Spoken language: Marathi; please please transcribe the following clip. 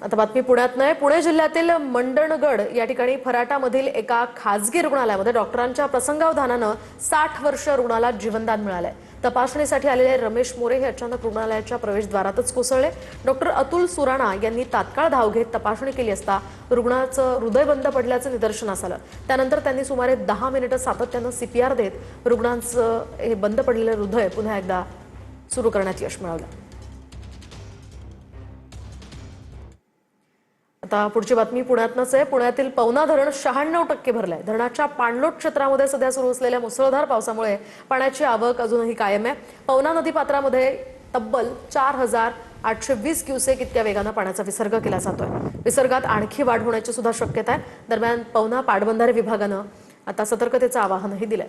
आता बातमी पुण्यात नाही। पुणे जिल्ह्यातील मंडणगड या ठिकाणी फराटामधील एका खासगी रुग्णालयामध्ये डॉक्टरांच्या प्रसंगावधानाने 60 वर्ष रुग्णाला जीवनदान मिळालंय। तपासणीसाठी आलेले रमेश मोरे हे अचानक रुग्णालयाच्या प्रवेशद्वारातच कोसळले। डॉक्टर अतुल सुराणा यांनी तात्काळ धाव घेत तपासणी केली असता रुग्णाचं हृदय बंद पडल्याचं निदर्शनास आलं। त्यानंतर त्यांनी सुमारे 10 मिनिटे सातत्याने सीपीआर देत रुग्णाचं हे बंद पडलेलं हृदय पुन्हा एकदा सुरू करण्यात यश मिळवलं। आता पुढची बातमी पुण्यातनच आहे। पुण्यातील पवना धरण 96% भरलंय। धरणाच्या पाणलोट क्षेत्रामध्ये सध्या सुरू असलेल्या मुसळधार पावसामुळे पाण्याची आवक अजूनही कायम आहे। पवना नदीपात्रामध्ये तब्बल 4820 क्युसेक इतक्या वेगाने पाण्याचा विसर्ग केला जातोय। विसर्गात आणखी वाढ होण्याची सुद्धा शक्यता आहे। दरम्यान पवना पाटबंधारे विभागाने आता सतर्कतेचं आवाहनही दिलंय।